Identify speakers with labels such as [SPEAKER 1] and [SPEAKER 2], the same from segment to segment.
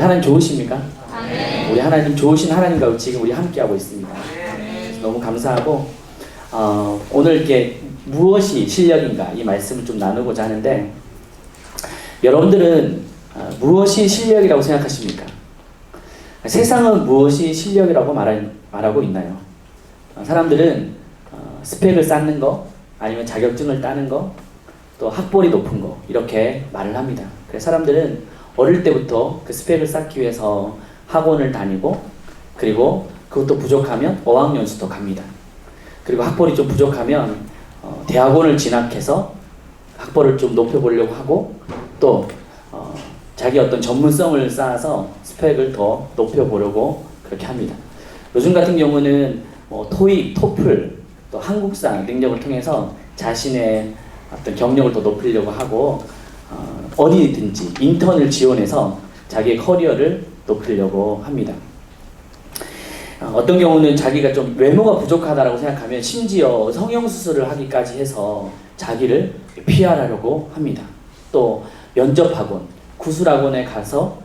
[SPEAKER 1] 하나님 좋으십니까?
[SPEAKER 2] 아멘.
[SPEAKER 1] 우리 하나님 좋으신 하나님과 지금 우리 함께하고 있습니다. 너무 감사하고 오늘 이렇게 무엇이 실력인가 이 말씀을 좀 나누고자 하는데, 여러분들은 무엇이 실력이라고 생각하십니까? 세상은 무엇이 실력이라고 말하고 있나요? 사람들은 스펙을 쌓는 거, 아니면 자격증을 따는 거, 또 학벌이 높은 거, 이렇게 말을 합니다. 그래서 사람들은 어릴 때부터 그 스펙을 쌓기 위해서 학원을 다니고, 그리고 그것도 부족하면 어학연수도 갑니다. 그리고 학벌이 좀 부족하면 대학원을 진학해서 학벌을 좀 높여보려고 하고, 또 자기 어떤 전문성을 쌓아서 스펙을 더 높여보려고 그렇게 합니다. 요즘 같은 경우는 토익, 토플, 또 한국사 능력을 통해서 자신의 어떤 경력을 더 높이려고 하고, 어디든지 인턴을 지원해서 자기의 커리어를 높이려고 합니다. 어떤 경우는 자기가 좀 외모가 부족하다고 생각하면 심지어 성형수술을 하기까지 해서 자기를 PR하려고 합니다. 또 면접학원, 구술학원에 가서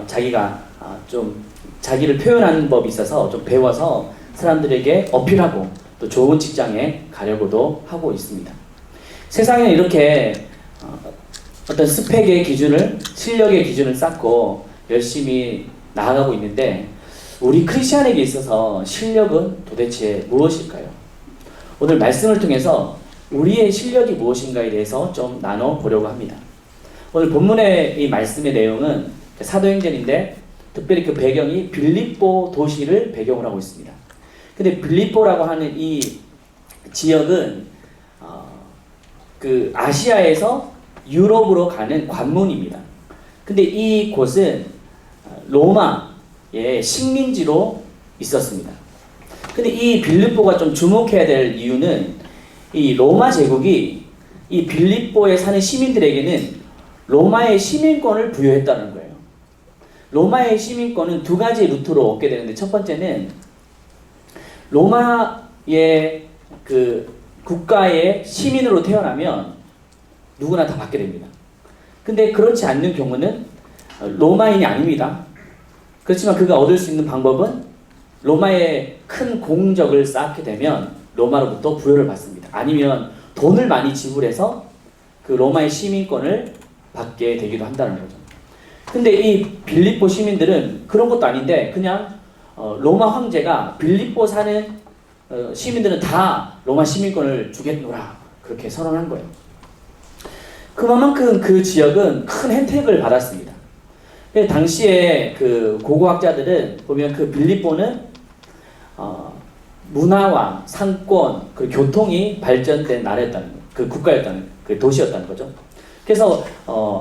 [SPEAKER 1] 자기가 좀 자기를 표현하는 법이 있어서 좀 배워서 사람들에게 어필하고 또 좋은 직장에 가려고도 하고 있습니다. 세상에 이렇게 어떤 스펙의 기준을, 실력의 기준을 쌓고 열심히 나아가고 있는데, 우리 크리스찬에게 있어서 실력은 도대체 무엇일까요? 오늘 말씀을 통해서 우리의 실력이 무엇인가에 대해서 좀 나눠보려고 합니다. 오늘 본문의 이 말씀의 내용은 사도행전인데, 특별히 그 배경이 빌립보 도시를 배경으로 하고 있습니다. 근데 빌립보라고 하는 이 지역은 그 아시아에서 유럽으로 가는 관문입니다. 근데 이 곳은 로마의 식민지로 있었습니다. 근데 이 빌립보가 좀 주목해야 될 이유는, 이 로마 제국이 이 빌립보에 사는 시민들에게는 로마의 시민권을 부여했다는 거예요. 로마의 시민권은 두 가지 루트로 얻게 되는데, 첫 번째는 로마의 그 국가의 시민으로 태어나면 누구나 다 받게 됩니다. 근데 그렇지 않는 경우는 로마인이 아닙니다. 그렇지만 그가 얻을 수 있는 방법은 로마의 큰 공적을 쌓게 되면 로마로부터 부여를 받습니다. 아니면 돈을 많이 지불해서 그 로마의 시민권을 받게 되기도 한다는 거죠. 근데 이 빌립보 시민들은 그런 것도 아닌데, 그냥 로마 황제가 빌립보 사는 시민들은 다 로마 시민권을 주겠노라 그렇게 선언한 거예요. 그만큼 그 지역은 큰 혜택을 받았습니다. 당시에 그 고고학자들은 보면 그 빌립보는 문화와 상권, 그 교통이 발전된 나라였다는 거예요. 그 국가였다는, 그 도시였다는 거죠. 그래서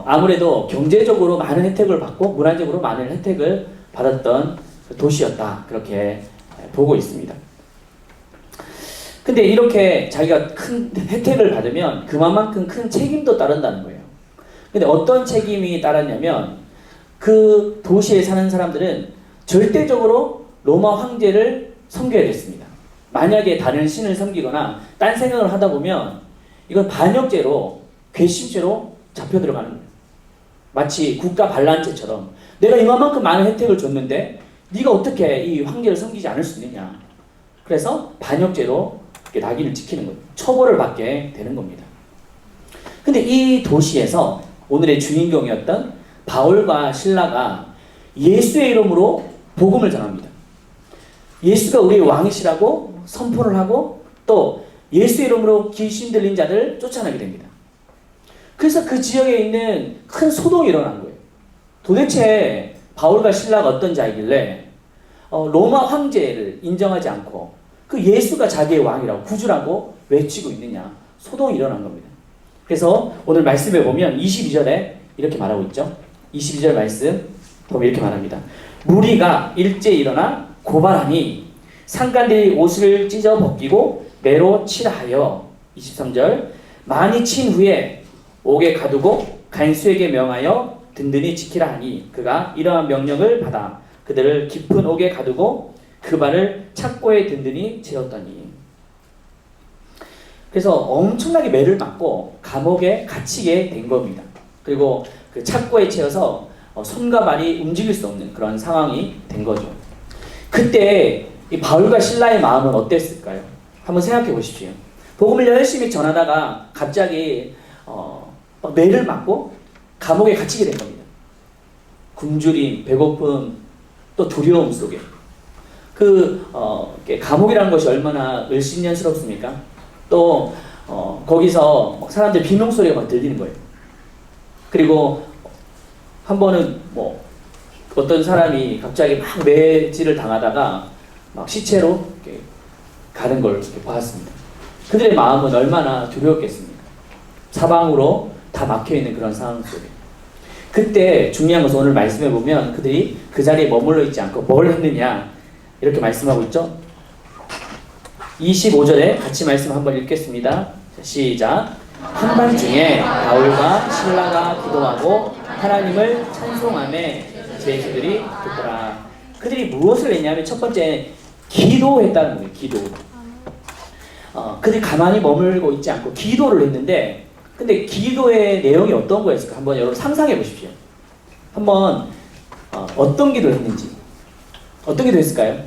[SPEAKER 1] 아무래도 경제적으로 많은 혜택을 받고 문화적으로 많은 혜택을 받았던 도시였다, 그렇게 보고 있습니다. 근데 이렇게 자기가 큰 혜택을 받으면 그만큼 큰 책임도 따른다는 거예요. 근데 어떤 책임이 따랐냐면, 그 도시에 사는 사람들은 절대적으로 로마 황제를 섬겨야 됐습니다. 만약에 다른 신을 섬기거나 딴 생각을 하다 보면 이건 반역죄로, 괘씸죄로 잡혀 들어가는 거예요. 마치 국가 반란죄처럼, 내가 이만큼 많은 혜택을 줬는데 네가 어떻게 이 황제를 섬기지 않을 수 있느냐. 그래서 반역죄로 낙인을 찍히는 거예요. 처벌을 받게 되는 겁니다. 근데 이 도시에서 오늘의 주인공이었던 바울과 실라가 예수의 이름으로 복음을 전합니다. 예수가 우리의 왕이시라고 선포를 하고, 또 예수의 이름으로 귀신 들린 자들 쫓아내게 됩니다. 그래서 그 지역에 있는 큰 소동이 일어난 거예요. 도대체 바울과 실라가 어떤 자이길래 로마 황제를 인정하지 않고 그 예수가 자기의 왕이라고, 구주라고 외치고 있느냐. 소동이 일어난 겁니다. 그래서 오늘 말씀에 보면 22절에 이렇게 말하고 있죠. 22절 말씀 보면 이렇게 말합니다. 무리가 일제 일어나 고발하니 상관들이 옷을 찢어 벗기고 매로 칠하여, 23절, 많이 친 후에 옥에 가두고 간수에게 명하여 든든히 지키라 하니, 그가 이러한 명령을 받아 그들을 깊은 옥에 가두고 그 발을 착고에 든든히 채웠더니. 그래서 엄청나게 매를 맞고 감옥에 갇히게 된 겁니다. 그리고 그 착고에 채워서 손과 발이 움직일 수 없는 그런 상황이 된 거죠. 그때 이 바울과 실라의 마음은 어땠을까요? 한번 생각해 보십시오. 복음을 열심히 전하다가 갑자기 막 매를 맞고 감옥에 갇히게 된 겁니다. 굶주림, 배고픔, 또 두려움 속에 감옥이라는 것이 얼마나 을신년스럽습니까? 또 거기서 막 사람들 비명소리가 막 들리는 거예요. 그리고 한 번은 뭐 어떤 사람이 갑자기 막 매질을 당하다가 막 시체로 이렇게 가는 걸 이렇게 보았습니다. 그들의 마음은 얼마나 두려웠겠습니까? 사방으로 다 막혀있는 그런 상황 속에. 그때 중요한 것은 오늘 말씀해 보면 그들이 그 자리에 머물러 있지 않고 뭘 했느냐 이렇게 말씀하고 있죠. 25절에 같이 말씀 한번 읽겠습니다. 시작. 한밤중에 바울과 실라가 기도하고 하나님을 찬송하며 제자들이 듣더라. 그들이 무엇을 했냐면 첫 번째 기도했다는 거예요. 기도. 그들이 가만히 머물고 있지 않고 기도를 했는데, 근데 기도의 내용이 어떤 거였을까? 한번 여러분 상상해 보십시오. 한번 어떤 기도를 했는지. 어떤 기도 했을까요?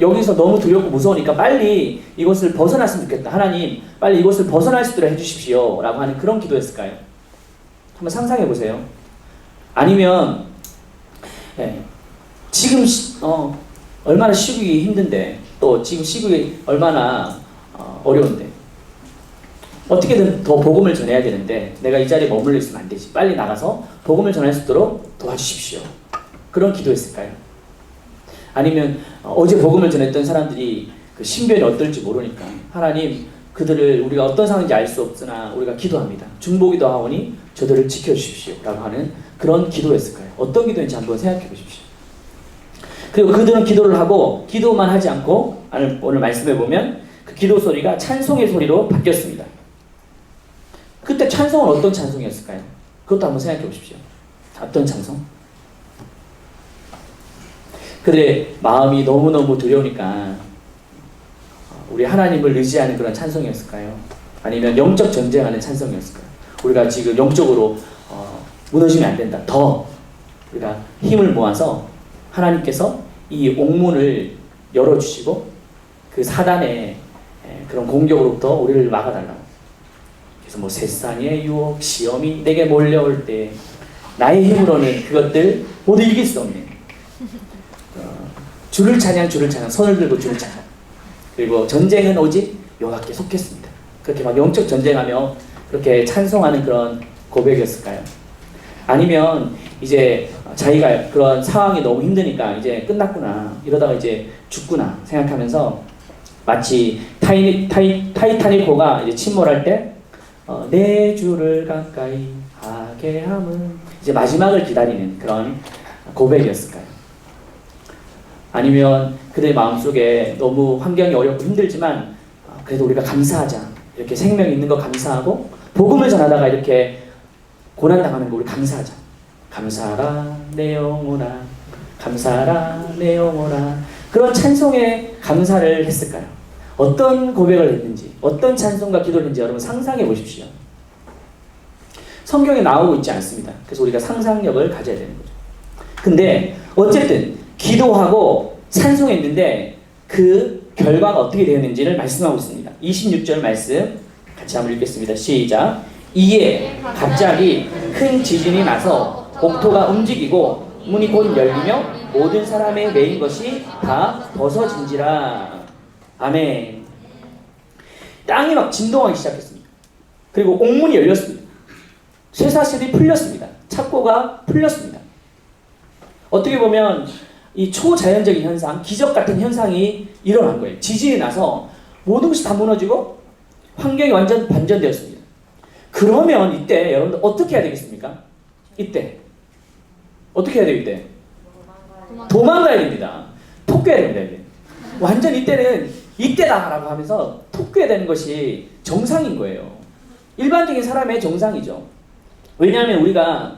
[SPEAKER 1] 여기서 너무 두렵고 무서우니까 빨리 이곳을 벗어났으면 좋겠다. 하나님, 빨리 이곳을 벗어날 수 있도록 해주십시오. 라고 하는 그런 기도였을까요? 한번 상상해 보세요. 아니면 지금 얼마나 쉬기 힘든데, 또 지금 쉬기 얼마나 어려운데, 어떻게든 더 복음을 전해야 되는데 내가 이 자리에 머물러 있으면 안 되지. 빨리 나가서 복음을 전할 수 있도록 도와주십시오. 그런 기도했을까요? 아니면 어제 복음을 전했던 사람들이 그 신변이 어떨지 모르니까 하나님, 그들을 우리가 어떤 상황인지 알 수 없으나 우리가 기도합니다. 중보기도 하오니 저들을 지켜주십시오. 라고 하는 그런 기도였을까요? 어떤 기도인지 한번 생각해 보십시오. 그리고 그들은 기도를 하고 기도만 하지 않고 오늘 말씀해 보면 그 기도 소리가 찬송의 소리로 바뀌었습니다. 그때 찬송은 어떤 찬송이었을까요? 그것도 한번 생각해 보십시오. 어떤 찬송? 그들의 마음이 너무너무 두려우니까 우리 하나님을 의지하는 그런 찬송이었을까요? 아니면 영적 전쟁하는 찬송이었을까요? 우리가 지금 영적으로 무너지면 안 된다. 더 우리가 힘을 모아서 하나님께서 이 옥문을 열어주시고 그 사단의 그런 공격으로부터 우리를 막아달라고. 그래서 뭐 세상의 유혹, 시험이 내게 몰려올 때 나의 힘으로는 그것들 모두 이길 수 없는 주를 찬양, 주를 찬양, 손을 들고 주를 찬양. 그리고 전쟁은 오직 여호와께 속했습니다. 그렇게 막 영적 전쟁하며 그렇게 찬송하는 그런 고백이었을까요? 아니면 이제 자기가 그런 상황이 너무 힘드니까 이제 끝났구나, 이러다가 이제 죽구나 생각하면서 마치 타이타닉호가 이제 침몰할 때 내 주를 가까이 하게 함은, 이제 마지막을 기다리는 그런 고백이었을까요? 아니면 그들의 마음속에 너무 환경이 어렵고 힘들지만 그래도 우리가 감사하자, 이렇게 생명이 있는 거 감사하고 복음을 전하다가 이렇게 고난당하는 거 우리 감사하자. 감사하라 내 영혼아, 감사하라 내 영혼아. 그런 찬송에 감사를 했을까요? 어떤 고백을 했는지, 어떤 찬송과 기도를 했는지 여러분 상상해 보십시오. 성경에 나오고 있지 않습니다. 그래서 우리가 상상력을 가져야 되는 거죠. 근데 어쨌든 기도하고 찬송했는데 그 결과가 어떻게 되었는지를 말씀하고 있습니다. 26절 말씀 같이 한번 읽겠습니다. 시작. 이에 갑자기 큰 지진이 나서 옥토가 움직이고 문이 곧 열리며 모든 사람의 매인 것이 다 벗어진지라. 아멘. 땅이 막 진동하기 시작했습니다. 그리고 옥문이 열렸습니다. 쇠사슬이 풀렸습니다. 착고가 풀렸습니다. 어떻게 보면 이 초자연적인 현상, 기적 같은 현상이 일어난 거예요. 지진이 나서 모든 것이 다 무너지고 환경이 완전 반전되었습니다. 그러면 이때 여러분들 어떻게 해야 되겠습니까? 이때 어떻게 해야 돼요? 이때 도망가야 됩니다. 토끼해야 됩니다. 이제. 완전 이때는 이때다라고 하면서 토끼해야 되는 것이 정상인 거예요. 일반적인 사람의 정상이죠. 왜냐하면 우리가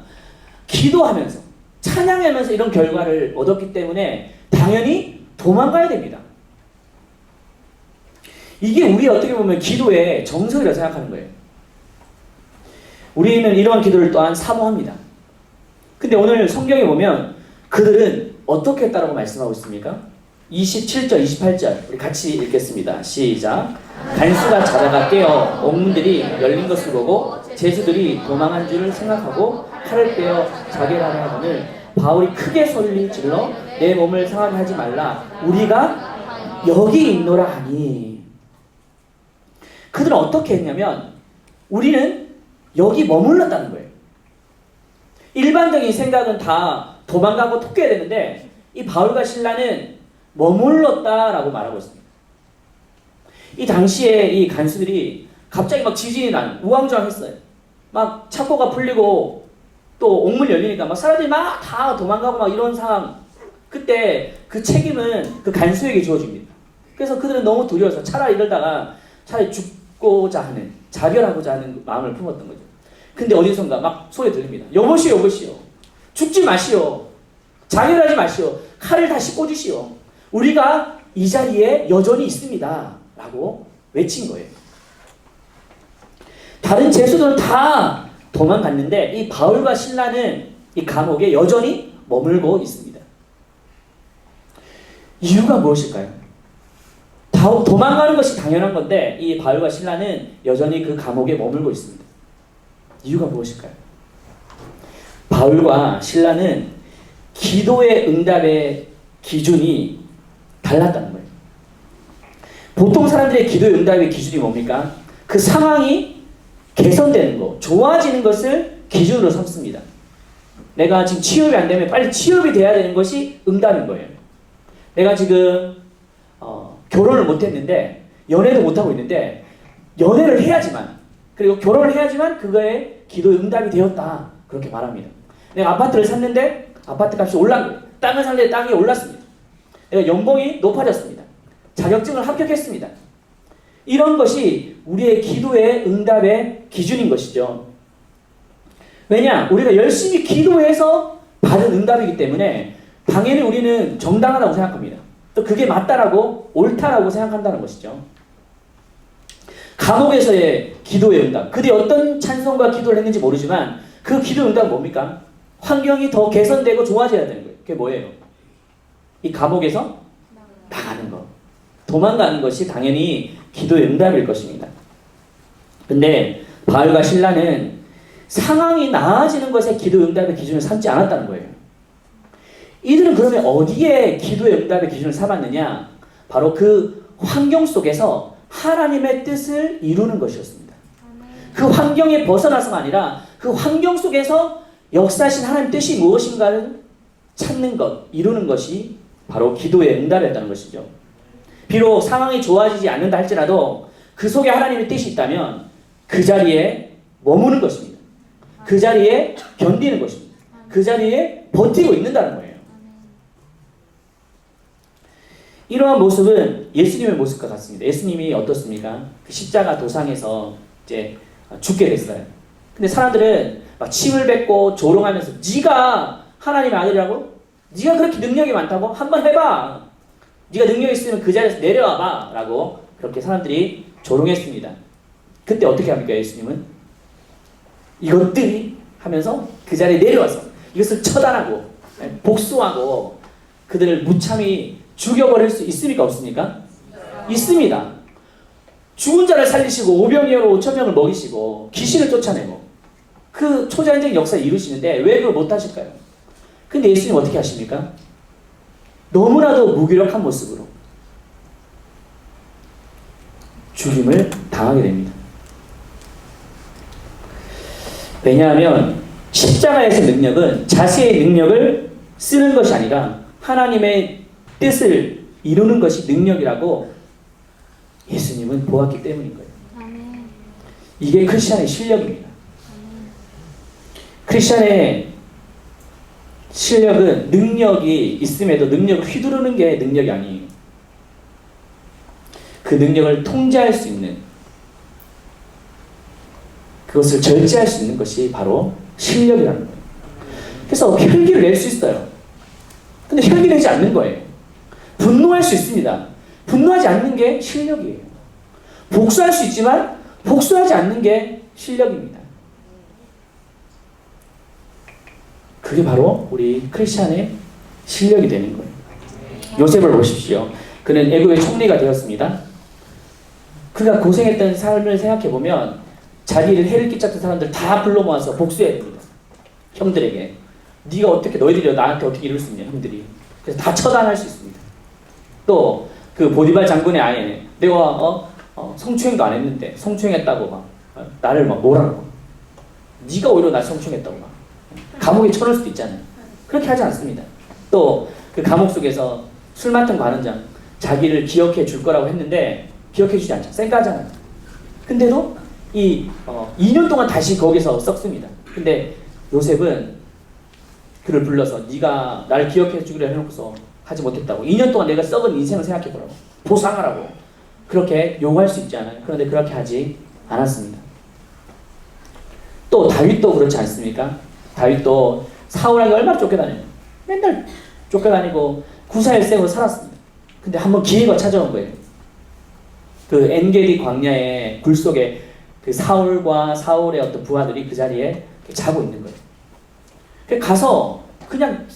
[SPEAKER 1] 기도하면서 찬양하면서 이런 결과를 얻었기 때문에 당연히 도망가야 됩니다. 이게 우리 어떻게 보면 기도의 정석이라고 생각하는 거예요. 우리는 이러한 기도를 또한 사모합니다. 근데 오늘 성경에 보면 그들은 어떻게 했다라고 말씀하고 있습니까? 27절, 28절 우리 같이 읽겠습니다. 시작. 간수가 자다가 깨어 옥문들이 열린 것을 보고 제수들이 도망한 줄을 생각하고 칼을 빼어 자기를 하려 하거늘 바울이 크게 소리를 질러 내 몸을 상하게 하지 말라. 우리가 여기 있노라 하니. 그들은 어떻게 했냐면 우리는 여기 머물렀다는 거예요. 일반적인 생각은 다 도망가고 토끼야 되는데 이 바울과 실라는 머물렀다라고 말하고 있습니다. 이 당시에 이 간수들이 갑자기 막 지진이 난 우왕좌왕했어요. 막 창고가 풀리고 또 옥문 열리니까 막 사람들이 막 다 도망가고 막 이런 상황. 그때 그 책임은 그 간수에게 주어집니다. 그래서 그들은 너무 두려워서 차라리 이러다가 차라리 죽고자 하는 자결하고자 하는 마음을 품었던 거죠. 근데 어디선가 막 소리 들립니다. 여보시오 여보시오 죽지 마시오. 자결하지 마시오. 칼을 다시 꽂으시오. 우리가 이 자리에 여전히 있습니다. 라고 외친 거예요. 다른 제수들은 다 도망갔는데 이 바울과 실라는 이 감옥에 여전히 머물고 있습니다. 이유가 무엇일까요? 도망가는 것이 당연한 건데 이 바울과 실라는 여전히 그 감옥에 머물고 있습니다. 이유가 무엇일까요? 바울과 실라는 기도의 응답의 기준이 달랐다는 거예요. 보통 사람들의 기도의 응답의 기준이 뭡니까? 그 상황이 개선되는 거, 좋아지는 것을 기준으로 삼습니다. 내가 지금 취업이 안 되면 빨리 취업이 돼야 되는 것이 응답인 거예요. 내가 지금 결혼을 못했는데 연애도 못하고 있는데 연애를 해야지만 그리고 결혼을 해야지만 그거에 기도의 응답이 되었다. 그렇게 말합니다. 내가 아파트를 샀는데 아파트 값이 올랐는 거예요. 땅을 샀는데 땅이 올랐습니다. 내가 연봉이 높아졌습니다. 자격증을 합격했습니다. 이런 것이 우리의 기도의 응답의 기준인 것이죠. 왜냐? 우리가 열심히 기도해서 받은 응답이기 때문에 당연히 우리는 정당하다고 생각합니다. 또 그게 맞다라고 옳다라고 생각한다는 것이죠. 감옥에서의 기도의 응답. 그들이 어떤 찬송과 기도를 했는지 모르지만 그 기도 응답은 뭡니까? 환경이 더 개선되고 좋아져야 되는 거예요. 그게 뭐예요? 이 감옥에서 나가는 것. 도망가는 것이 당연히 기도의 응답일 것입니다. 근데 바울과 실라는 상황이 나아지는 것에 기도의 응답의 기준을 삼지 않았다는 거예요. 이들은 그러면 어디에 기도의 응답의 기준을 삼았느냐? 바로 그 환경 속에서 하나님의 뜻을 이루는 것이었습니다. 그 환경에 벗어나서가 아니라 그 환경 속에서 역사하신 하나님의 뜻이 무엇인가를 찾는 것, 이루는 것이 바로 기도의 응답이었다는 것이죠. 비록 상황이 좋아지지 않는다 할지라도 그 속에 하나님의 뜻이 있다면 그 자리에 머무는 것입니다. 그 자리에 견디는 것입니다. 그 자리에 버티고 있는다는 거예요. 이러한 모습은 예수님의 모습과 같습니다. 예수님이 어떻습니까? 그 십자가 도상에서 이제 죽게 됐어요. 근데 사람들은 막 침을 뱉고 조롱하면서 네가 하나님의 아들이라고? 네가 그렇게 능력이 많다고? 한번 해봐. 네가 능력이 있으면 그 자리에서 내려와봐. 라고 그렇게 사람들이 조롱했습니다. 그때 어떻게 합니까? 예수님은 이것들이 하면서 그 자리에 내려와서 이것을 처단하고 복수하고 그들을 무참히 죽여버릴 수 있습니까? 없습니까? 있습니다. 죽은 자를 살리시고 오병이어로 5,000명을 먹이시고 귀신을 쫓아내고 그 초자연적인 역사를 이루시는데 왜 그걸 못하실까요? 근데 예수님 어떻게 하십니까? 너무나도 무기력한 모습으로 죽임을 당하게 됩니다. 왜냐하면 십자가에서 능력은 자신의 능력을 쓰는 것이 아니라 하나님의 뜻을 이루는 것이 능력이라고 예수님은 보았기 때문인 거예요. 이게 크리스찬의 실력입니다. 크리스찬의 실력은 능력이 있음에도 능력을 휘두르는 게 능력이 아니에요. 그 능력을 통제할 수 있는, 그것을 절제할 수 있는 것이 바로 실력이라는 거예요. 그래서 혈기를 낼 수 있어요. 근데 혈기 내지 않는 거예요. 분노할 수 있습니다. 분노하지 않는 게 실력이에요. 복수할 수 있지만 복수하지 않는 게 실력입니다. 그게 바로 우리 크리스찬의 실력이 되는 거예요. 요셉을 보십시오. 그는 애굽의 총리가 되었습니다. 그가 고생했던 삶을 생각해보면 자기를 해를 끼쳤던 사람들 다 불러 모아서 복수해야 됩니다. 형들에게. 네가 어떻게, 너희들이 나한테 어떻게 이럴 수 있냐, 형들이. 그래서 다 처단할 수 있습니다. 또 그 보디발 장군의 아내, 내가 성추행도 안 했는데 성추행했다고 막 나를 막 뭐라고, 네가 오히려 날 성추행했다고 막 감옥에 쳐넣을 수도 있잖아요. 그렇게 하지 않습니다. 또 그 감옥 속에서 술 맡은 관원장 자기를 기억해 줄 거라고 했는데 기억해 주지 않죠. 쌩까잖아요. 근데도 2년 동안 다시 거기서 썩습니다. 근데 요셉은 그를 불러서 네가 나를 기억해 주기로 해놓고서 하지 못했다고, 2년 동안 내가 썩은 인생을 생각해 보라고, 보상하라고 그렇게 요구할 수 있지 않아요. 그런데 그렇게 하지 않았습니다. 또 다윗도 그렇지 않습니까? 다윗도 사울에게 얼마나 쫓겨다녀요. 맨날 쫓겨다니고 구사일생으로 살았습니다. 근데 한번 기회가 찾아온 거예요. 그 엔게디 광야의 굴 속에 그 사울과 사울의 어떤 부하들이 그 자리에 자고 있는 거예요. 가서 그냥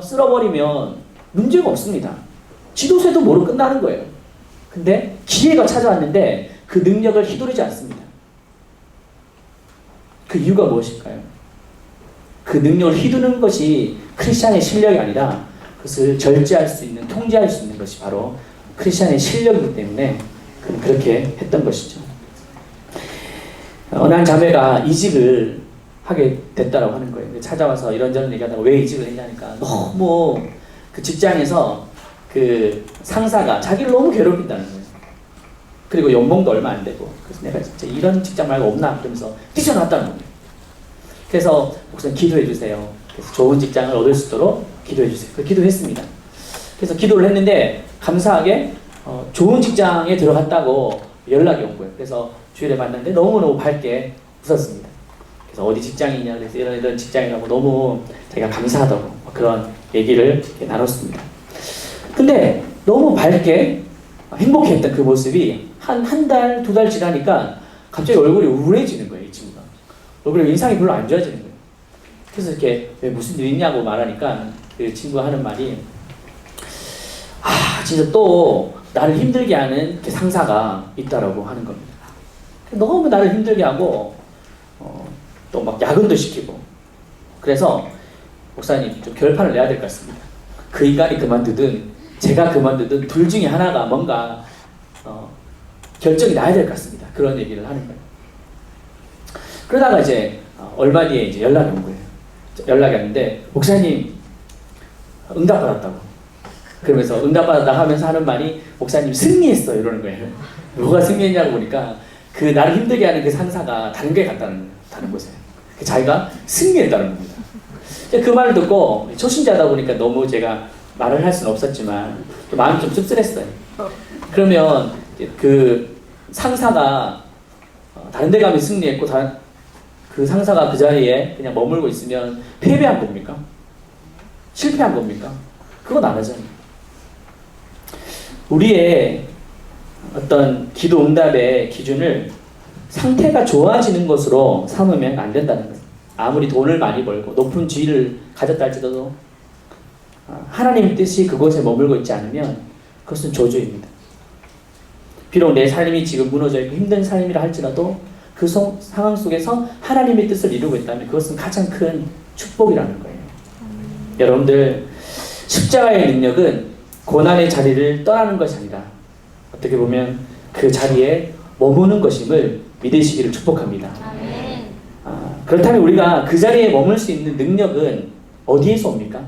[SPEAKER 1] 쓸어버리면 문제가 없습니다. 지도새도 모르고 끝나는 거예요. 근데 기회가 찾아왔는데 그 능력을 휘두르지 않습니다. 그 이유가 무엇일까요? 그 능력을 휘두르는 것이 크리스찬의 실력이 아니라 그것을 절제할 수 있는, 통제할 수 있는 것이 바로 크리스찬의 실력이기 때문에 그는 그렇게 했던 것이죠. 어느 한 자매가 이직을 하게 됐다라고 하는 거예요. 찾아와서 이런저런 얘기하다가 왜 이직을 했냐니까 너무 그 직장에서 그 상사가 자기를 너무 괴롭힌다는 거예요. 그리고 연봉도 얼마 안 되고. 그래서 내가 진짜 이런 직장 말고 없나 그러면서 뛰쳐나왔다는 거예요. 그래서 목사님 기도해 주세요. 그래서 좋은 직장을 얻을 수 있도록 기도해 주세요. 그 기도했습니다. 그래서 기도를 했는데 감사하게 좋은 직장에 들어갔다고 연락이 온 거예요. 그래서 주일에 만났는데 너무너무 밝게 웃었습니다. 그래서 어디 직장이냐, 그래서 이런 직장이라고 너무 제가 감사하다고 그런 얘기를 나눴습니다. 근데 너무 밝게 행복했던 그 모습이 한 달, 2달 지나니까 갑자기 얼굴이 우울해지는 거예요, 이 친구가. 얼굴에 인상이 별로 안 좋아지는 거예요. 그래서 이렇게 왜 무슨 일 있냐고 말하니까 그 친구가 하는 말이, 진짜 또 나를 힘들게 하는 그 상사가 있다라고 하는 겁니다. 너무 나를 힘들게 하고 또 막 야근도 시키고. 그래서 목사님 좀 결판을 내야 될 것 같습니다. 그 인간이 그만두든 제가 그만두든 둘 중에 하나가 뭔가 결정이 나야 될 것 같습니다. 그런 얘기를 하는 거예요. 그러다가 이제 얼마 뒤에 이제 연락이 온 거예요. 연락이 왔는데 목사님 응답받았다고. 그러면서 응답받았다 하면서 하는 말이 목사님 승리했어 이러는 거예요. 뭐가 승리했냐고 보니까 그 나를 힘들게 하는 그 상사가 다른 게 갔다는 곳에 자기가 승리했다는 겁니다. 그 말을 듣고 초신자다 보니까 너무 제가 말을 할 수는 없었지만 마음이 좀 씁쓸했어요. 그러면 그 상사가 다른 데 가면 승리했고 그 상사가 그 자리에 그냥 머물고 있으면 패배한 겁니까? 실패한 겁니까? 그건 아니잖아요. 우리의 어떤 기도 응답의 기준을 상태가 좋아지는 것으로 삼으면 안 된다는 거예요. 아무리 돈을 많이 벌고 높은 지위를 가졌다 할지라도 하나님의 뜻이 그곳에 머물고 있지 않으면 그것은 저주입니다. 비록 내 삶이 지금 무너져 있고 힘든 삶이라 할지라도 그 상황 속에서 하나님의 뜻을 이루고 있다면 그것은 가장 큰 축복이라는 거예요. 여러분들, 십자가의 능력은 고난의 자리를 떠나는 것이 아니라 어떻게 보면 그 자리에 머무는 것임을 믿으시기를 축복합니다. 그렇다면 우리가 그 자리에 머물 수 있는 능력은 어디에서 옵니까?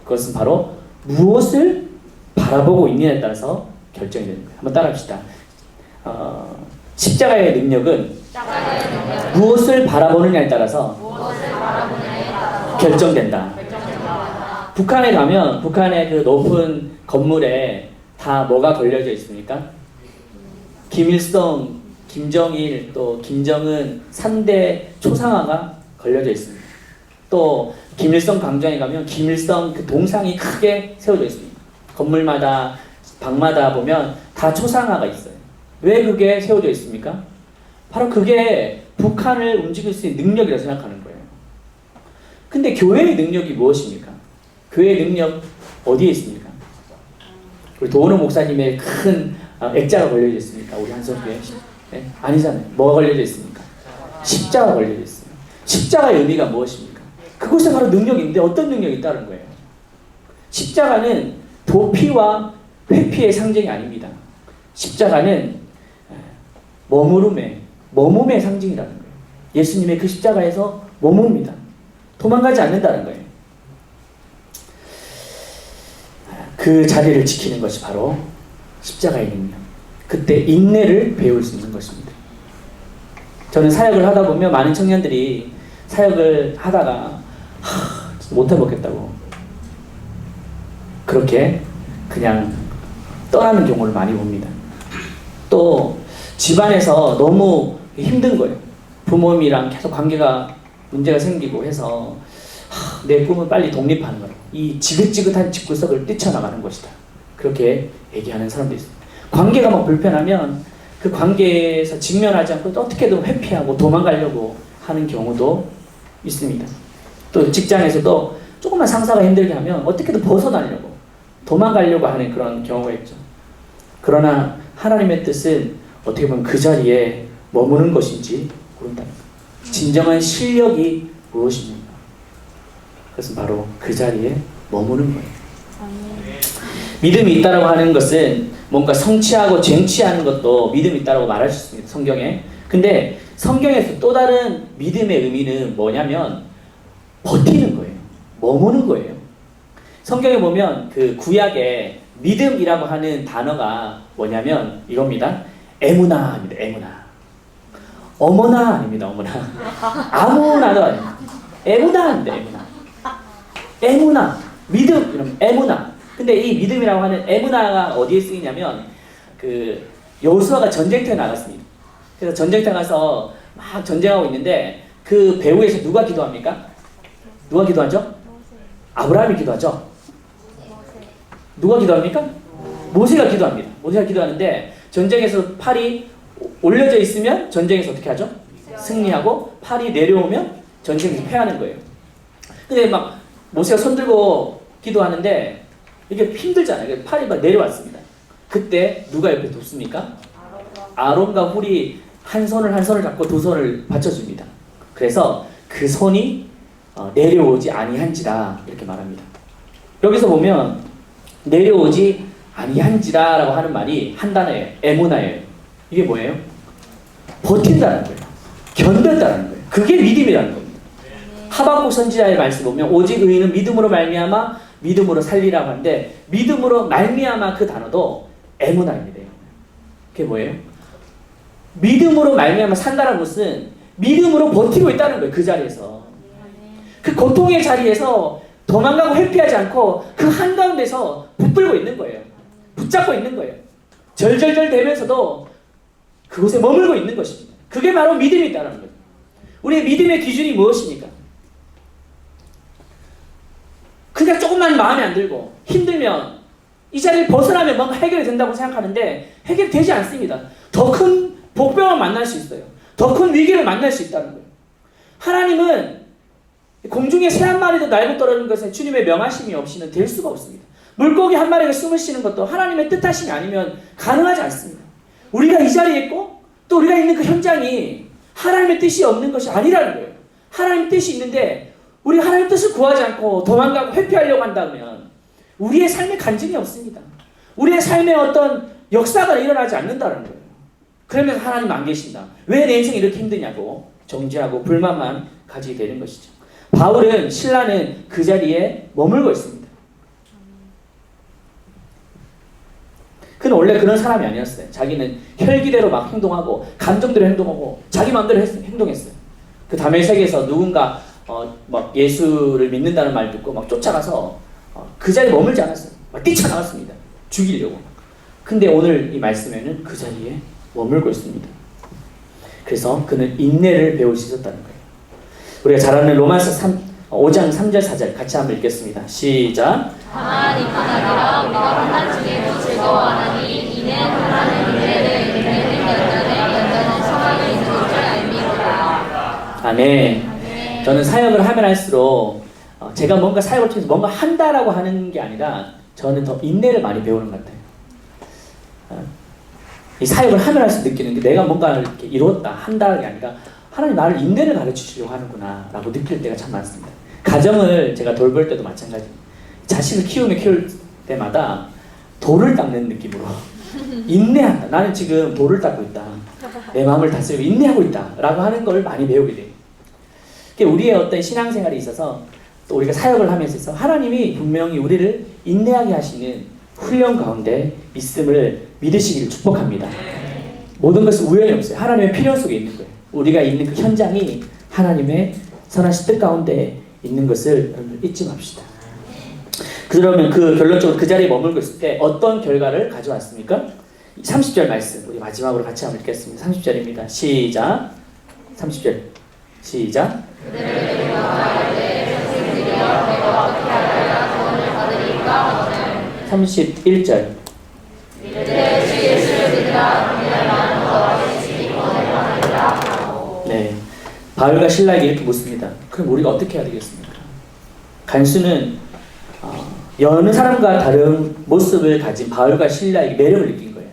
[SPEAKER 1] 그것은 바로 무엇을 바라보고 있느냐에 따라서 결정이 되는 거예요. 한번 따라합시다. 십자가의 능력은 무엇을 바라보느냐에 따라서 결정된다. 북한에 가면 북한의 그 높은 건물에 다 뭐가 걸려져 있습니까? 김일성, 김정일, 또 김정은 3대 초상화가 걸려져 있습니다. 또 김일성 광장에 가면 김일성 그 동상이 크게 세워져 있습니다. 건물마다 방마다 보면 다 초상화가 있어요. 왜 그게 세워져 있습니까? 바로 그게 북한을 움직일 수 있는 능력이라고 생각하는 거예요. 근데 교회의 능력이 무엇입니까? 교회의 능력 어디에 있습니까? 우리 도은호 목사님의 큰 액자가 걸려져 있습니까? 우리 한성교회? 네? 아니잖아요. 뭐가 걸려져 있습니까? 십자가 걸려져 있어요. 십자가의 의미가 무엇입니까? 그곳에 바로 능력이 있는데 어떤 능력이 있다는 거예요? 십자가는 도피와 회피의 상징이 아닙니다. 십자가는 머금의 상징이라는 거예요. 예수님의 그 십자가에서 머뭅니다. 도망가지 않는다는 거예요. 그 자리를 지키는 것이 바로 십자가의 능력. 그때 인내를 배울 수 있는 것입니다. 저는 사역을 하다 보면 많은 청년들이 사역을 하다가 못해먹겠다고 그렇게 그냥 떠나는 경우를 많이 봅니다. 또 집안에서 너무 힘든 거예요. 부모님이랑 계속 관계가 문제가 생기고 해서 내 꿈은 빨리 독립하는 거라고. 이 지긋지긋한 집구석을 뛰쳐나가는 것이다. 그렇게 얘기하는 사람도 있습니다. 관계가 막 불편하면 그 관계에서 직면하지 않고 어떻게든 회피하고 도망가려고 하는 경우도 있습니다. 또 직장에서도 조금만 상사가 힘들게 하면 어떻게든 벗어나려고 도망가려고 하는 그런 경우가 있죠. 그러나 하나님의 뜻은 어떻게 보면 그 자리에 머무는 것인지 모른다는 거예요. 진정한 실력이 무엇입니까? 그것은 바로 그 자리에 머무는 거예요. 믿음이 있다라고 하는 것은 뭔가 성취하고 쟁취하는 것도 믿음이 있다라고 말할 수 있습니다. 성경에. 근데 성경에서 또 다른 믿음의 의미는 뭐냐면 버티는 거예요. 머무는 거예요. 성경에 보면 그 구약에 믿음이라고 하는 단어가 뭐냐면 이겁니다. 에무나입니다. 에무나. 어머나 아닙니다. 어머나. 아무나도 아닙니다. 에무나입니다. 에무나. 에무나. 믿음 이러면 에무나. 근데 이 믿음이라고 하는 에무나가 어디에 쓰이냐면 그 여호수아가 전쟁터에 나갔습니다. 그래서 전쟁터에 가서 막 전쟁하고 있는데 그 배후에서 누가 기도합니까? 누가 기도하죠? 아브라함이 기도하죠? 누가 기도합니까? 모세가 기도합니다. 모세가 기도하는데 전쟁에서 팔이 올려져 있으면 전쟁에서 어떻게 하죠? 승리하고 팔이 내려오면 전쟁에서 패하는 거예요. 근데 막 모세가 손 들고 기도하는데 이게 힘들잖아요. 팔이 막 내려왔습니다. 그때 누가 옆에 돕습니까? 아론과 훌이 한 손을 잡고 두 손을 받쳐줍니다. 그래서 그 손이 내려오지 아니한지라 이렇게 말합니다. 여기서 보면 내려오지 아니한지라 라고 하는 말이 한 단어예요. 에모나예요. 이게 뭐예요? 버틴다는 거예요. 견뎠다는 거예요. 그게 믿음이라는 겁니다. 하박국 선지자의 말씀 보면 오직 의인은 믿음으로 말미암아 믿음으로 살리라고 하는데 믿음으로 말미암아 그 단어도 에모나입니다. 그게 뭐예요? 믿음으로 말미암아 산다는 것은 믿음으로 버티고 있다는 거예요. 그 자리에서. 그 고통의 자리에서 도망가고 회피하지 않고 그 한가운데서 붙들고 있는 거예요. 붙잡고 있는 거예요. 절절절 되면서도 그곳에 머물고 있는 것입니다. 그게 바로 믿음이 있다는 거예요. 우리의 믿음의 기준이 무엇입니까? 그냥 조금만 마음에 안 들고 힘들면 이 자리를 벗어나면 뭔가 해결이 된다고 생각하는데 해결되지 않습니다. 더 큰 복병을 만날 수 있어요. 더 큰 위기를 만날 수 있다는 거예요. 하나님은 공중에 새 한 마리도 날고 떨어지는 것은 주님의 명하심이 없이는 될 수가 없습니다. 물고기 한 마리가 숨을 쉬는 것도 하나님의 뜻하심이 아니면 가능하지 않습니다. 우리가 이 자리에 있고 또 우리가 있는 그 현장이 하나님의 뜻이 없는 것이 아니라는 거예요. 하나님의 뜻이 있는데 우리가 하나님의 뜻을 구하지 않고 도망가고 회피하려고 한다면 우리의 삶에 간증이 없습니다. 우리의 삶에 어떤 역사가 일어나지 않는다는 거예요. 그러면서 하나님 안 계신다. 왜 내 인생이 이렇게 힘드냐고 정죄하고 불만만 가지게 되는 것이죠. 바울은 신라는 그 자리에 머물고 있습니다. 그는 원래 그런 사람이 아니었어요. 자기는 혈기대로 막 행동하고 감정대로 행동하고 자기 마음대로 행동했어요. 그 다메섹에서 누군가 막 예수를 믿는다는 말 듣고 막 쫓아가서 그 자리에 머물지 않았어요. 막 뛰쳐나갔습니다. 죽이려고. 근데 오늘 이 말씀에는 그 자리에 머물고 있습니다. 그래서 그는 인내를 배울 수 있었다는 거예요. 우리가 잘 아는 로마서 5장 3절 4절 같이 한번 읽겠습니다. 시작.
[SPEAKER 2] 다만 이만하기라 우리가 환난 중에도 즐거워하나니 이는 하나님의 은혜를 연단은 성함이 있는 줄 알미로다.
[SPEAKER 1] 아멘. 저는 사역을 하면 할수록 제가 뭔가 사역을 통해서 뭔가 한다라고 하는 게 아니라 저는 더 인내를 많이 배우는 것 같아요. 이 사역을 하면 할수록 느끼는 게 내가 뭔가 이렇게 이루었다 한다는 게 아니라 하나님 나를 인내를 가르치시려고 하는구나 라고 느낄 때가 참 많습니다. 가정을 제가 돌볼 때도 마찬가지입니다. 자식을 키울 때마다 돌을 닦는 느낌으로 인내한다. 나는 지금 돌을 닦고 있다. 내 마음을 다스리고 인내하고 있다 라고 하는 걸 많이 배우게 돼요. 우리의 어떤 신앙생활에 있어서 또 우리가 사역을 하면서 하나님이 분명히 우리를 인내하게 하시는 훈련 가운데 있음을 믿으시기를 축복합니다. 모든 것은 우연이 없어요. 하나님의 필요 속에 있는 거예요. 우리가 있는 그 현장이 하나님의 선하신 뜻 가운데 있는 것을 여러분 잊지 맙시다. 그러면 결론적으로 그 자리에 머물고 있을 때 어떤 결과를 가져왔습니까? 30절 말씀 우리 마지막으로 같이 한번 읽겠습니다. 30절입니다. 시작. 30절 시작. 31절. 네, 바울과 실라에게 이렇게 묻습니다. 그럼 우리가 어떻게 해야 되겠습니까? 간수는 여느 사람과 다른 모습을 가진 바울과 실라에게 매력을 느낀 거예요.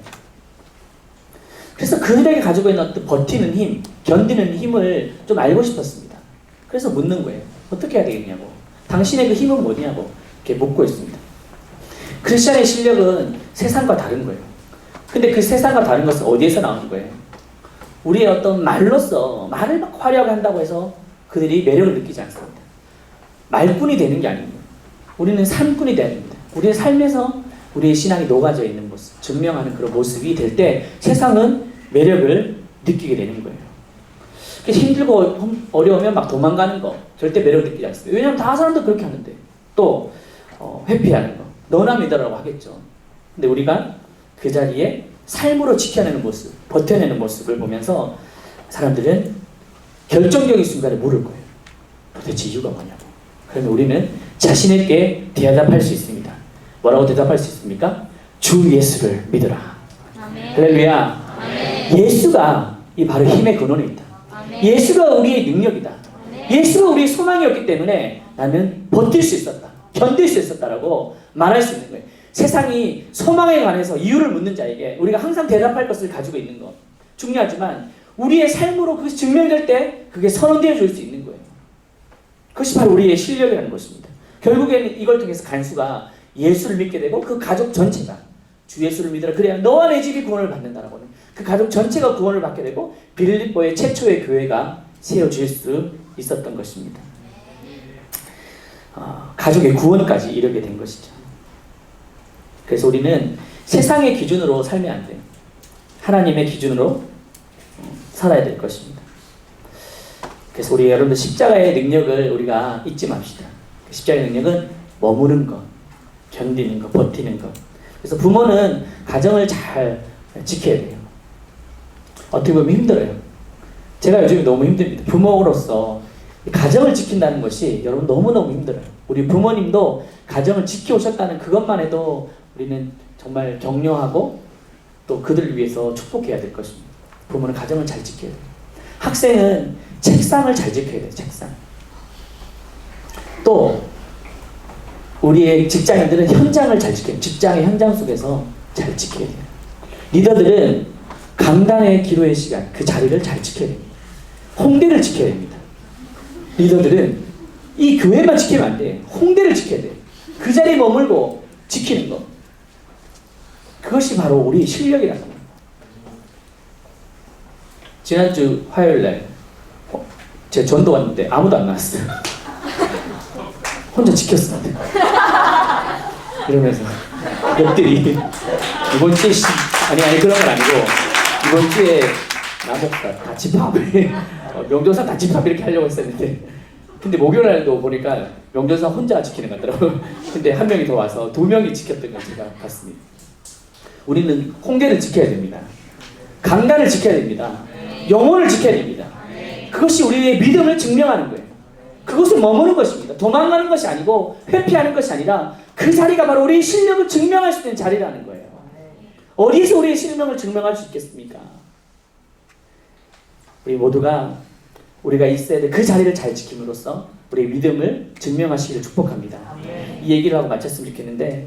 [SPEAKER 1] 그래서 그들에게 가지고 있는 어떤 버티는 힘, 견디는 힘을 좀 알고 싶었습니다. 그래서 묻는 거예요. 어떻게 해야 되겠냐고. 당신의 그 힘은 뭐냐고 이렇게 묻고 있습니다. 크리스천의 실력은 세상과 다른 거예요. 근데 그 세상과 다른 것은 어디에서 나오는 거예요? 우리의 어떤 말로써 말을 막 화려하게 한다고 해서 그들이 매력을 느끼지 않습니다. 말꾼이 되는 게 아닙니다. 우리는 삶꾼이 되는 겁니다. 우리의 삶에서 우리의 신앙이 녹아져 있는 모습, 증명하는 그런 모습이 될 때 세상은 매력을 느끼게 되는 거예요. 힘들고 어려우면 막 도망가는 거 절대 매력 느끼지 않습니다. 왜냐하면 다 사람도 그렇게 하는데 또 회피하는 거 너나 믿어라고 하겠죠. 근데 우리가 그 자리에 삶으로 지켜내는 모습, 버텨내는 모습을 보면서 사람들은 결정적인 순간에 물을 거예요. 도대체 이유가 뭐냐고. 그러면 우리는 자신에게 대답할 수 있습니다. 뭐라고 대답할 수 있습니까? 주 예수를 믿어라.
[SPEAKER 2] 아멘.
[SPEAKER 1] 할렐루야.
[SPEAKER 2] 아멘.
[SPEAKER 1] 예수가 이 바로 힘의 근원입니다.
[SPEAKER 2] 아멘.
[SPEAKER 1] 예수가 우리의 능력이다.
[SPEAKER 2] 아멘.
[SPEAKER 1] 예수가 우리의 소망이었기 때문에 나는 버틸 수 있었다. 견딜 수 있었다라고 말할 수 있는 거예요. 세상이 소망에 관해서 이유를 묻는 자에게 우리가 항상 대답할 것을 가지고 있는 것 중요하지만 우리의 삶으로 그것이 증명될 때 그게 선언되어 줄 수 있는 거예요. 그것이 바로 우리의 실력이라는 것입니다. 결국에는 이걸 통해서 간수가 예수를 믿게 되고 그 가족 전체가 주 예수를 믿으라 그래야 너와 내 집이 구원을 받는다라고 하는 그 가족 전체가 구원을 받게 되고 빌립보의 최초의 교회가 세워질 수 있었던 것입니다. 가족의 구원까지 이르게 된 것이죠. 그래서 우리는 세상의 기준으로 살면 안 돼요. 하나님의 기준으로 살아야 될 것입니다. 그래서 우리 여러분들 십자가의 능력을 우리가 잊지 맙시다. 십자가의 능력은 머무는 것, 견디는 것, 버티는 것. 그래서 부모는 가정을 잘 지켜야 돼요. 어떻게 보면 힘들어요. 제가 요즘에 너무 힘듭니다. 부모로서 가정을 지킨다는 것이 여러분 너무너무 힘들어요. 우리 부모님도 가정을 지켜오셨다는 그것만 해도 우리는 정말 격려하고 또 그들을 위해서 축복해야 될 것입니다. 부모는 가정을 잘 지켜야 돼요. 학생은 책상을 잘 지켜야 돼요. 책상. 또 우리의 직장인들은 현장을 잘 지켜야 돼요. 직장의 현장 속에서 잘 지켜야 돼요. 리더들은 강단의 기도의 시간, 그 자리를 잘 지켜야 됩니다. 홍대를 지켜야 됩니다. 리더들은 이 교회만 지키면 안 돼요. 홍대를 지켜야 돼요. 그 자리에 머물고 지키는 것. 그것이 바로 우리의 실력이라는 겁니다. 지난주 화요일날 제가 전도 왔는데 아무도 안 나왔어요. 혼자 지켰습니다. 이러면서 옆들이 이번 주에 아니 그런 건 아니고 이번 주에 나목사 다집합을 명조사 다집합 이렇게 하려고 했었는데 근데 목요일날도 보니까 명조사 혼자 지키는 것 같더라고요. 근데 한 명이 더 와서 2명이 지켰던 걸 제가 봤습니다. 우리는 홍대를 지켜야 됩니다. 강단을 지켜야 됩니다. 영혼을 지켜야 됩니다. 그것이 우리의 믿음을 증명하는 거예요. 그것을 머무는 것입니다. 도망가는 것이 아니고 회피하는 것이 아니라 그 자리가 바로 우리의 실력을 증명할 수 있는 자리라는 거예요. 어디서 우리의 실력을 증명할 수 있겠습니까? 우리 모두가 우리가 있어야 될 그 자리를 잘 지킴으로써 우리의 믿음을 증명하시기를 축복합니다. 이 얘기를 하고 마쳤으면 좋겠는데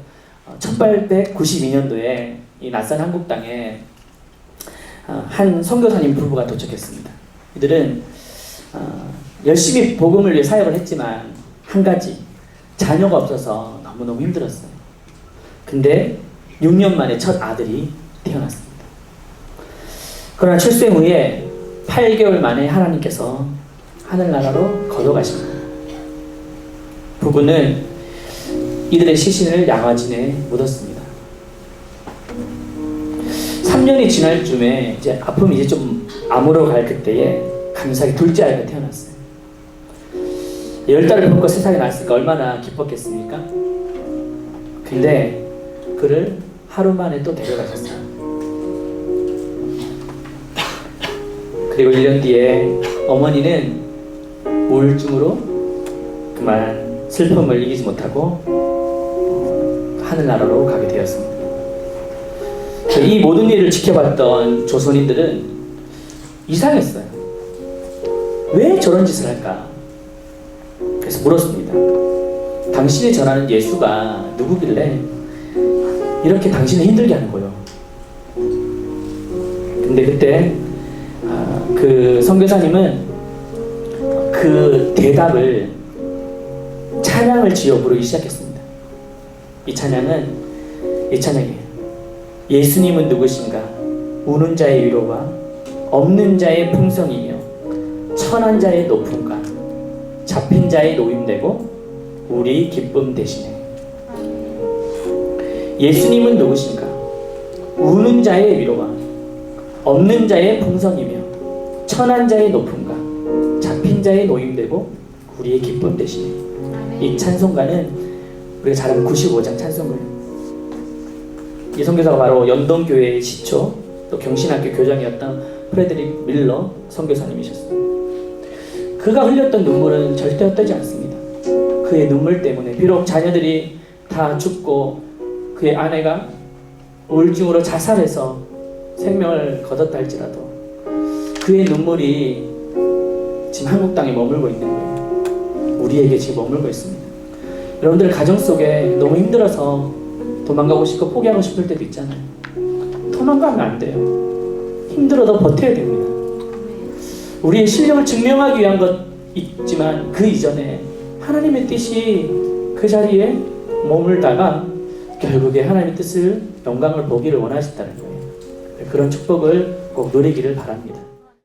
[SPEAKER 1] 1892년도에 이 낯선 한국 땅에 한 선교사님 부부가 도착했습니다. 이들은 열심히 복음을 위해 사역을 했지만 한 가지 자녀가 없어서 너무너무 힘들었어요. 근데 6년 만에 첫 아들이 태어났습니다. 그러나 출생 후에 8개월 만에 하나님께서 하늘나라로 거둬가십니다. 부부는 이들의 시신을 양화진에 묻었습니다. 3년이 지날 쯤에 이제 아픔이 이제 좀 아물어 갈 그때에 감사하게 둘째 아이가 태어났어요. 10달을 품고 세상에 나왔으니까 얼마나 기뻤겠습니까? 근데 그를 하루 만에 또 데려가셨어요. 그리고 1년 뒤에 어머니는 우울증으로 그만 슬픔을 이기지 못하고 하늘나라로 가게 되었습니다. 이 모든 일을 지켜봤던 조선인들은 이상했어요. 왜 저런 짓을 할까? 그래서 물었습니다. 당신이 전하는 예수가 누구길래 이렇게 당신을 힘들게 하는 거예요? 근데 그때 그 선교사님은 그 대답을 찬양을 지어 부르기 시작했습니다. 이 찬양이에요. 예수님은 누구신가? 우는 자의 위로와 없는 자의 풍성이며 천한 자의 높음과 잡힌 자의 노임되고 우리 기쁨 되시네. 예수님은 누구신가? 우는 자의 위로와 없는 자의 풍성이며 천한 자의 높음과 잡힌 자의 노임되고 우리의 기쁨 되시네. 이 찬송가는 우리가 잘 아는 95장 찬송을 이 선교사가 바로 연동교회의 시초 또 경신학교 교장이었던 프레드릭 밀러 선교사님이셨습니다. 그가 흘렸던 눈물은 절대 헛되지 않습니다. 그의 눈물 때문에 비록 자녀들이 다 죽고 그의 아내가 우울증으로 자살해서 생명을 거뒀다 할지라도 그의 눈물이 지금 한국 땅에 머물고 있는 거예요. 우리에게 지금 머물고 있습니다. 여러분들 가정 속에 너무 힘들어서 도망가고 싶고 포기하고 싶을 때도 있잖아요. 도망가면 안 돼요. 힘들어도 버텨야 됩니다. 우리의 실력을 증명하기 위한 것 있지만 그 이전에 하나님의 뜻이 그 자리에 머물다가 결국에 하나님의 뜻을 영광을 보기를 원하신다는 거예요. 그런 축복을 꼭 누리기를 바랍니다.